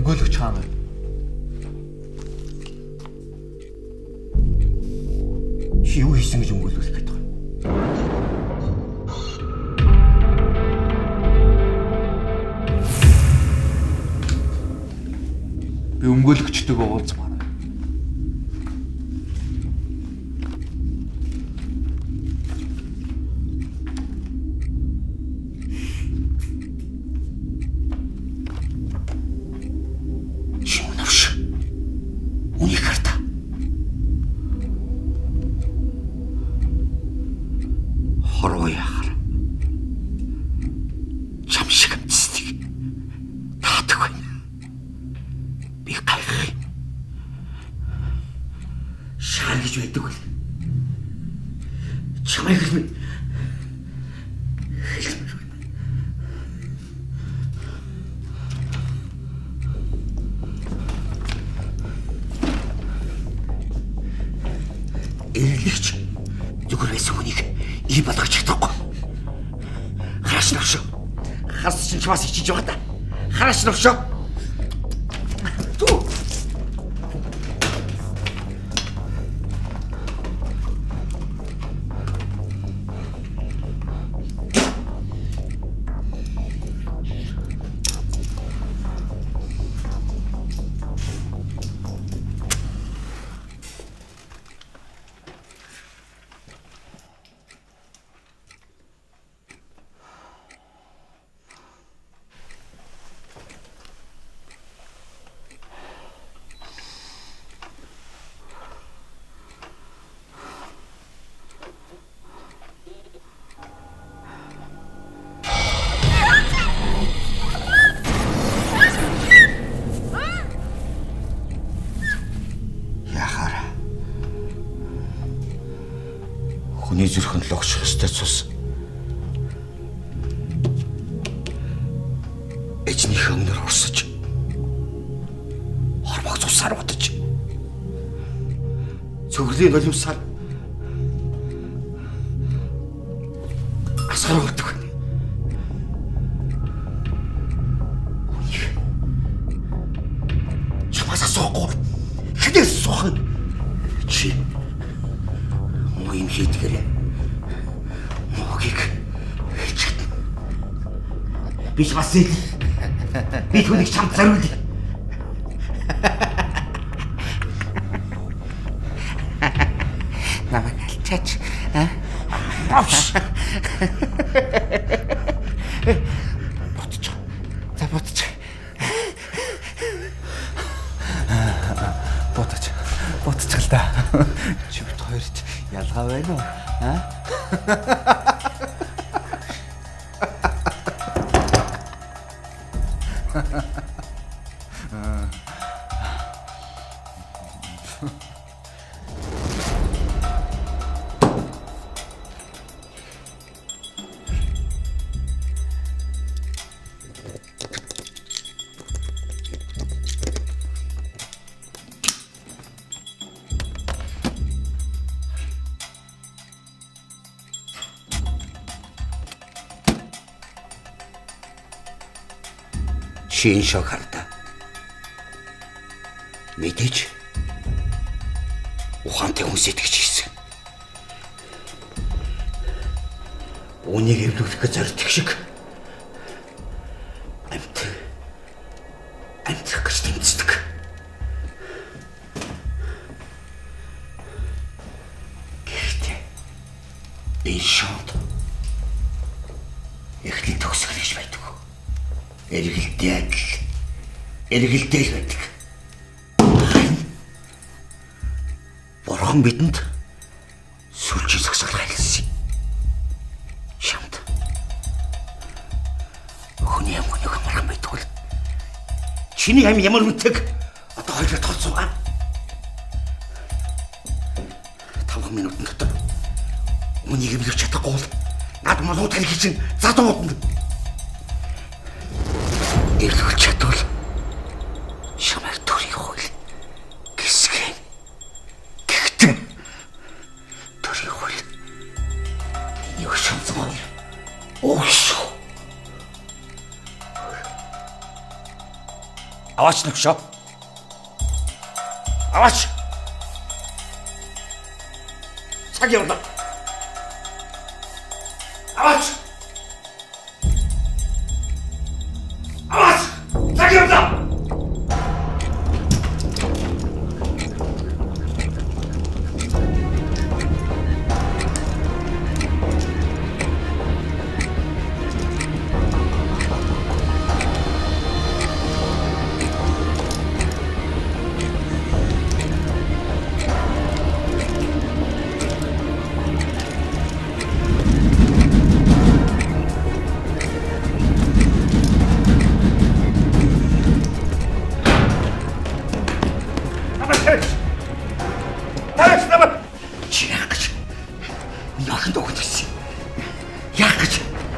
өмгөөлөгч хаана вэ? Чи юу хийсэн гэж өмгөөлөх гээд байгаа юм? Би өмгөөлөгчтэйгээ уулзмаар. Эрлэгч зүгээр байсан хүнийг ий болгож чадахгүй. Хараач навшоо. Харс чинь ч бас ичиж байгаа да. Хараач навшоо. Хүний зүрхэнд логч хөстэй цус. Эцнийхээ өмнөр урсаж. Хормог цусаар утаж. Цогрлийн нулимсаар асар болдог. Чамаас асуухгүй. Хинээс асуух нь? Чи юм хийдгээрээ муугийг хэлчихсэн. Би ч бас ил. Би түүнийг чамд зориулъя. Намайг алчаач. Авш. Ботч. За ботч. Ботч л да. Чи бит хоёрт ялгаа байна уу? Шин шок хардаа. Мэдээж ухаантай хүн сэтгэж хийсэн. Үнийг эвлүүлэх гэж зорддог шиг амтрах гэж тэмцдэг. Гэхдээ энэ шот эхлэл төгсгөлж байдаг. Эргэлдээ л байдаг. Бурхан бидэнд сүлжээ зогсоол хайлсан. Шамд. Хүний амгүйг мархан байдаг бол чиний ам ямар үтэг одоо хоёроо тооцоо. 5 минутын дотор үнийг эвлүүлж чадахгүй бол над малууд хэлхий чинь задууд нь эвлүүлж чадвал шамайг төрийн хууль гисгэн. Гэхдээ төрийн хууль юу шансмаар ууш. Аваач нөхшөө. Аваач. цаг явуулаа. Аваач. Аваач. цаг явуулаа.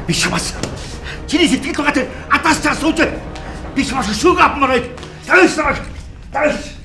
Биш бас. Чиний сэтгэл багт атаас цаас сууж. Биш маш шүүг авмаар. Тавьж.